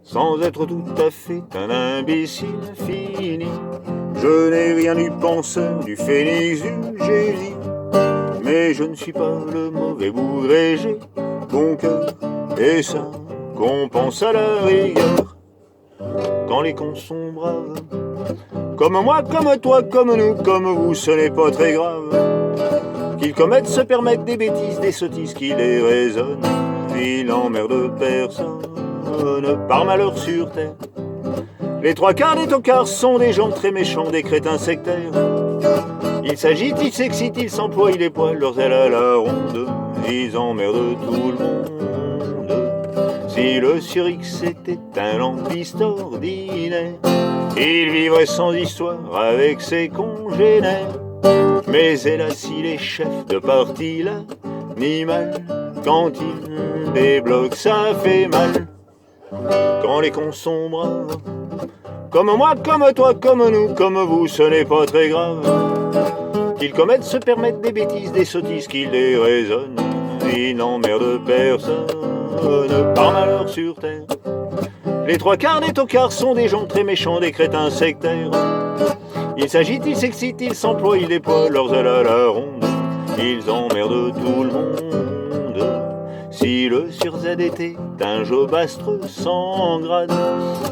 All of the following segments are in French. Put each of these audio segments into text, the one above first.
Sans être tout à fait un imbécile fini, je n'ai rien eu penseur du phénix du génie. Mais je ne suis pas le mauvais bougre et j'ai bon cœur, et ça compense à la rigueur. Quand les cons sont braves, comme moi, comme toi, comme nous, comme vous, ce n'est pas très grave. Qu'ils commettent, se permettent des bêtises, des sottises qui les raisonnent. Ils n'emmerdent personne, par malheur sur terre. Les trois quarts des tocards sont des gens très méchants, des crétins sectaires. Ils s'agitent, ils s'excitent, ils s'emploient, ils déploient leurs ailes à la ronde. Ils emmerdent tout le monde. Si le Surix était un lampiste ordinaire, il vivrait sans histoire avec ses congénères. Mais hélas, si les chefs de parti là, ni mal, quand ils débloquent, ça fait mal. Quand les cons sont braves, comme moi, comme toi, comme nous, comme vous, ce n'est pas très grave. Qu'ils commettent, se permettent des bêtises, des sottises qui les raisonnent. Ils n'emmerdent personne, par malheur sur terre. Les trois quarts des tocards sont des gens très méchants, des crétins sectaires. Ils s'agitent, ils s'excitent, ils s'emploient, ils déploient leurs ailes à la ronde. Ils emmerdent tout le monde. Si le sur Z était un jobastre sans grade,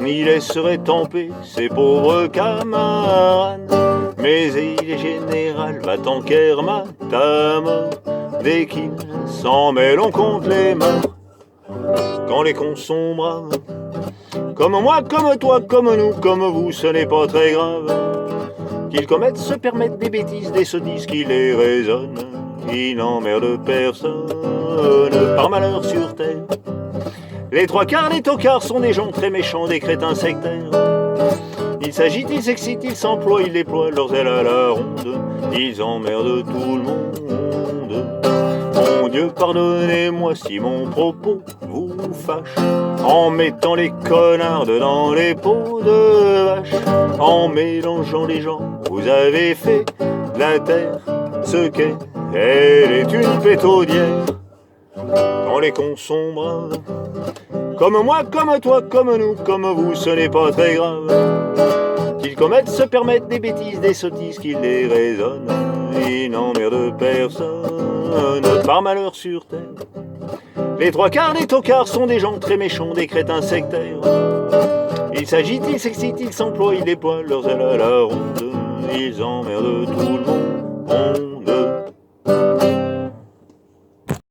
il laisserait tamper ses pauvres camarades. Mais il est général, va tanker à mort. Dès qu'il s'en mêle, on compte les morts. Quand les cons sont braves, comme moi, comme toi, comme nous, comme vous, ce n'est pas très grave. Qu'ils commettent, se permettent des bêtises, des sottises qui les raisonnent. Ils n'emmerdent personne, par malheur sur terre. Les trois quarts des tocards sont des gens très méchants, des crétins sectaires. Ils s'agitent, ils s'excitent, ils s'emploient, ils déploient leurs ailes à la ronde. Ils emmerdent tout le monde. Mon Dieu, pardonnez-moi si mon propos vous fâche, en mettant les connards dans les pots de vache. En mélangeant les gens, vous avez fait de la terre ce qu'est. Elle est une pétaudière. Quand les cons sont braves, comme moi, comme toi, comme nous, comme vous, ce n'est pas très grave. Qu'ils commettent, se permettent des bêtises, des sottises qui les raisonnent. Ils n'emmerdent personne, par malheur sur terre. Les trois quarts des tocards sont des gens très méchants, des crétins sectaires. Ils s'agitent, ils s'excitent, ils s'emploient, ils déploient leurs ailes à la ronde. Ils emmerdent tout le monde.